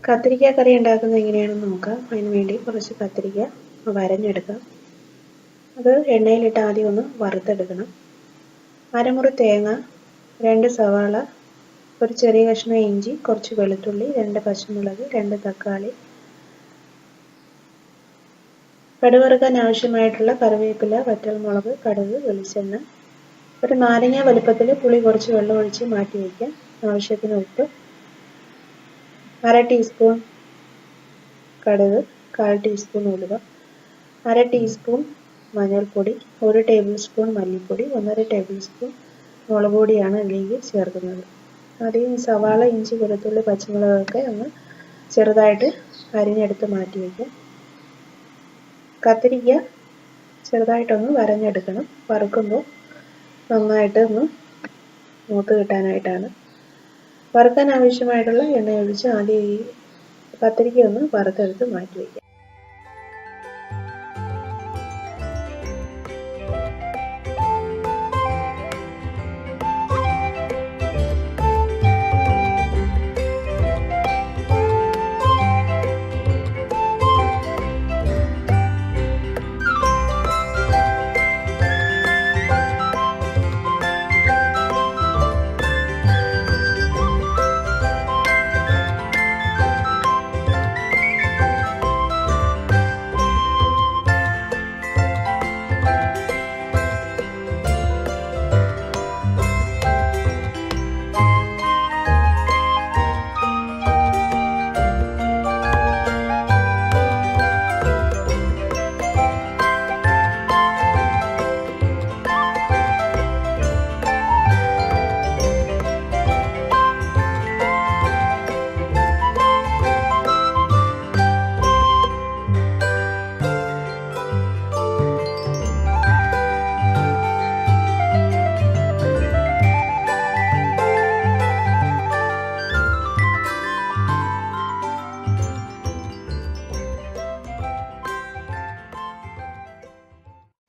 കത്തിരിക്ക കറി ഉണ്ടാക്കുന്നത് എങ്ങനെയാണെന്ന് നോക്കാം. അതിന് വേണ്ടി കുറച്ച് കത്തിരിക്ക വരഞ്ഞെടുക്കാം. അത് എണ്ണയിലിട്ട് ആദ്യം ഒന്ന് വറുത്തെടുക്കണം. അരമുറി തേങ്ങ, 2 സവാള, ഒരു ചെറിയ കഷ്ണം ഇഞ്ചി, കുറച്ച് വെളുത്തുള്ളി, 2 പച്ചമുളക്, 2 തക്കാളി, കടുവറുക്കാൻ ആവശ്യമായിട്ടുള്ള കറിവേപ്പില, വറ്റൽമുളക്, കടുക്, വെളിച്ചെണ്ണ, ഒരു നാരങ്ങ വലുപ്പത്തിൽ പുളി കുറച്ച് വെള്ളം ഒഴിച്ച് മാറ്റി വയ്ക്കാം. ആവശ്യത്തിന് ഉപ്പ്, 1/2 ടീസ്പൂൺ കടുക്, 1/4 ടീസ്പൂൺ ഉലുവ, 1/2 ടീസ്പൂൺ മഞ്ഞൾപ്പൊടി, 1 ടേബിൾ സ്പൂൺ മല്ലിപ്പൊടി, 1/2 ടേബിൾ സ്പൂൺ മുളക് പൊടിയാണ് ഇതിലേക്ക് ചേർക്കുന്നത്. ആദ്യം സവാള, ഇഞ്ചി, വെളുത്തുള്ളി, പച്ചമുളകൊക്കെ ഒന്ന് ചെറുതായിട്ട് അരിഞ്ഞെടുത്ത് മാറ്റി വയ്ക്കാം. കത്തിരിക്ക ചെറുതായിട്ടൊന്ന് വരഞ്ഞെടുക്കണം. വറുക്കുമ്പോൾ നന്നായിട്ട് ഒന്ന് മൂത്ത് കിട്ടാനായിട്ടാണ്. വറുക്കാൻ ആവശ്യമായിട്ടുള്ള എണ്ണ ഒഴിച്ച് ആദ്യം ഈ കത്തിരിക്ക ഒന്ന് വറുത്തെടുത്ത് മാറ്റി വയ്ക്കാം.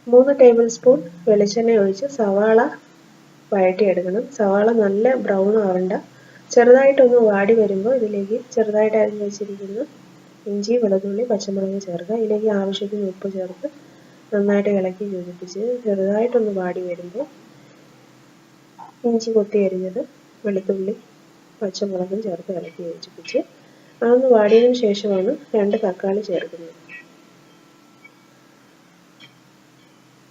മൂന്ന് ടേബിൾ സ്പൂൺ വെളിച്ചെണ്ണ ഒഴിച്ച് സവാള വഴറ്റിയെടുക്കണം. സവാള നല്ല ബ്രൗൺ ആവണ്ട, ചെറുതായിട്ടൊന്ന് വാടി വരുമ്പോൾ ഇതിലേക്ക് ചെറുതായിട്ട് അരിഞ്ഞ് വെച്ചിരിക്കുന്ന ഇഞ്ചി, വെളുത്തുള്ളി, പച്ചമുളക് ചേർക്കുക. ഇതിലേക്ക് ആവശ്യത്തിന് ഉപ്പ് ചേർത്ത് നന്നായിട്ട് ഇളക്കി യോജിപ്പിച്ച് ചെറുതായിട്ടൊന്ന് വാടി വരുമ്പോൾ ഇഞ്ചി കൊത്തി അരിഞ്ഞത്, വെളുത്തുള്ളി, പച്ചമുളകും ചേർത്ത് ഇളക്കി യോജിപ്പിച്ച് അതൊന്ന് വാടിയതിനു ശേഷമാണ് 2 തക്കാളി ചേർക്കുന്നത്.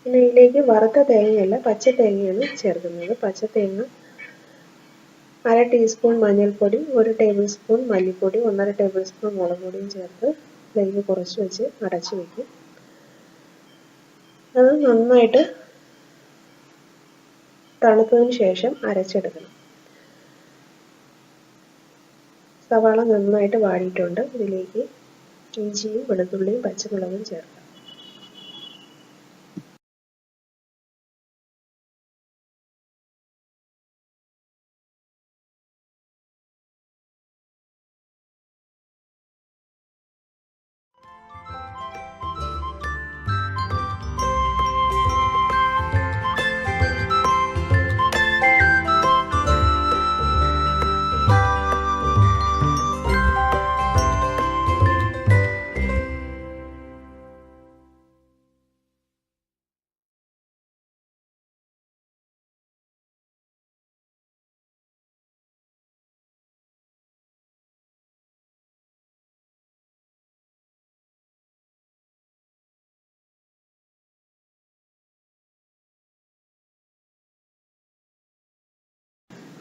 പിന്നെ ഇതിലേക്ക് വറുത്ത തേങ്ങയല്ല, പച്ച തേങ്ങയാണ് ചേർക്കുന്നത്. പച്ച തേങ്ങ 1/2 ടീസ്പൂൺ മഞ്ഞൾപ്പൊടി, 1 ടേബിൾ സ്പൂൺ മല്ലിപ്പൊടി, 1/2 ടേബിൾ സ്പൂൺ മുളക് പൊടിയും ചേർത്ത് ഫ്ലെയിം കുറച്ച് വെച്ച് അടച്ചു വയ്ക്കും. അത് നന്നായിട്ട് തണുത്തതിന് ശേഷം അരച്ചെടുക്കണം. സവാള നന്നായിട്ട് വാടിയിട്ടുണ്ട്. ഇതിലേക്ക് ഇഞ്ചിയും വെളുത്തുള്ളിയും പച്ചമുളകും ചേർക്കാം.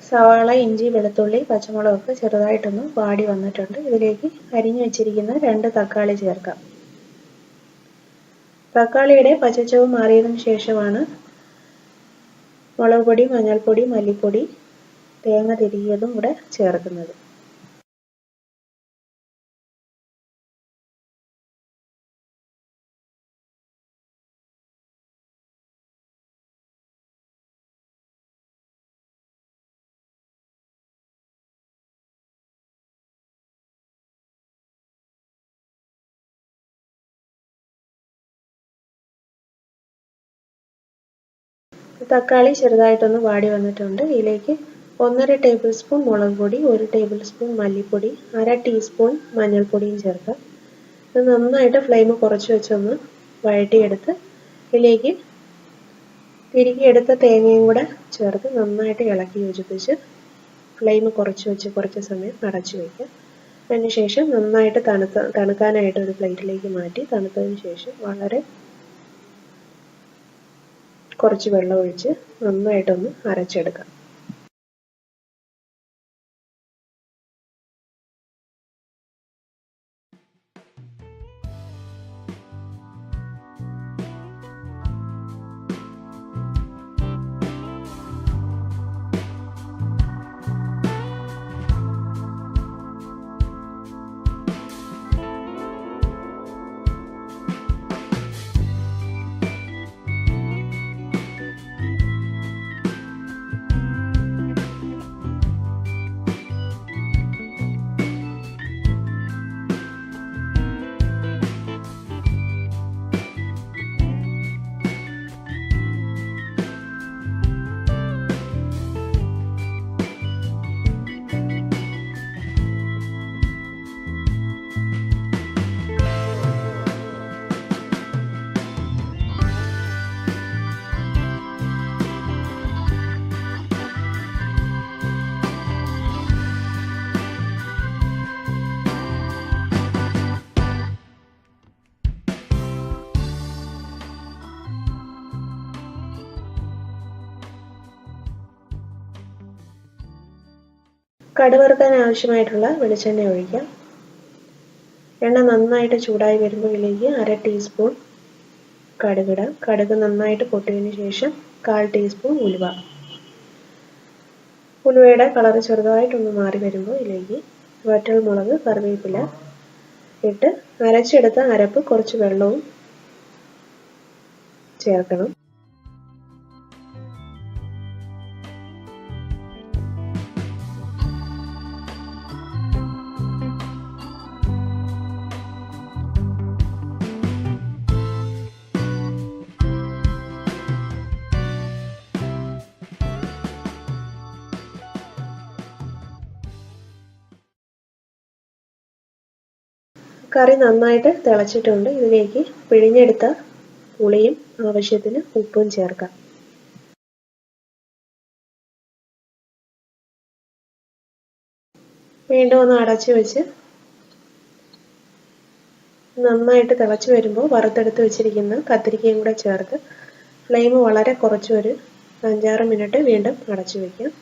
സവാള, ഇഞ്ചി, വെളുത്തുള്ളി, പച്ചമുളകൊക്കെ ചെറുതായിട്ടൊന്ന് വാടി വന്നിട്ടുണ്ട്. ഇതിലേക്ക് അരിഞ്ഞു വെച്ചിരിക്കുന്ന 2 തക്കാളി ചേർക്കാം. തക്കാളിയുടെ പച്ചച്ചുവ മാറിയതിനു ശേഷമാണ് മുളക് പൊടി, മഞ്ഞൾപ്പൊടി, മല്ലിപ്പൊടി, തേങ്ങ തിരികിയതും കൂടെ ചേർക്കുന്നത്. തക്കാളി ചെറുതായിട്ടൊന്ന് വാടി വന്നിട്ടുണ്ട്. ഇതിലേക്ക് 1/2 ടേബിൾ സ്പൂൺ മുളക് പൊടി, 1 ടേബിൾ സ്പൂൺ മല്ലിപ്പൊടി, 1/2 ടീസ്പൂൺ മഞ്ഞൾപ്പൊടിയും ചേർക്കാം. ഇത് നന്നായിട്ട് ഫ്ലെയിം കുറച്ച് വെച്ചൊന്ന് വഴറ്റിയെടുത്ത് ഇതിലേക്ക് തിരുകിയെടുത്ത തേങ്ങയും കൂടെ ചേർത്ത് നന്നായിട്ട് ഇളക്കി യോജിപ്പിച്ച് ഫ്ലെയിം കുറച്ച് വെച്ച് കുറച്ച് സമയം അടച്ചു വയ്ക്കാം. അതിനുശേഷം നന്നായിട്ട് തണുക്കാനായിട്ട് ഒരു പ്ലേറ്റിലേക്ക് മാറ്റി തണുത്തതിന് ശേഷം വളരെ കുറച്ച് വെള്ളം ഒഴിച്ച് നന്നായിട്ടൊന്ന് അരച്ചെടുക്കാം. കടുക് വറുക്കാൻ ആവശ്യമായിട്ടുള്ള വെളിച്ചെണ്ണ ഒഴിക്കാം. എണ്ണ നന്നായിട്ട് ചൂടായി വരുമ്പോൾ ഇതിലേക്ക് 1/2 ടീസ്പൂൺ കടുകിടാം. കടുക് നന്നായിട്ട് പൊട്ടിയതിന് ശേഷം 1/4 ടീസ്പൂൺ ഉലുവ. ഉലുവയുടെ കളർ ചെറുതായിട്ടൊന്ന് മാറി വരുമ്പോൾ ഇതിലേക്ക് വറ്റൽമുളക്, കറിവേപ്പില ഇട്ട് അരച്ചെടുത്ത അരപ്പ് കുറച്ച് വെള്ളവും ചേർക്കണം. കറി നന്നായിട്ട് തിളച്ചിട്ടുണ്ട്. ഇതിലേക്ക് പിഴിഞ്ഞെടുത്ത പുളിയും ആവശ്യത്തിന് ഉപ്പും ചേർക്കാം. വീണ്ടും ഒന്ന് അടച്ചു വെച്ച് നന്നായിട്ട് തിളച്ച് വരുമ്പോൾ വറുത്തെടുത്ത് വെച്ചിരിക്കുന്ന കത്തിരിക്കയും കൂടെ ചേർത്ത് ഫ്ലെയിം വളരെ കുറച്ച് ഒരു 5-6 മിനിറ്റ് വീണ്ടും അടച്ചു വയ്ക്കാം.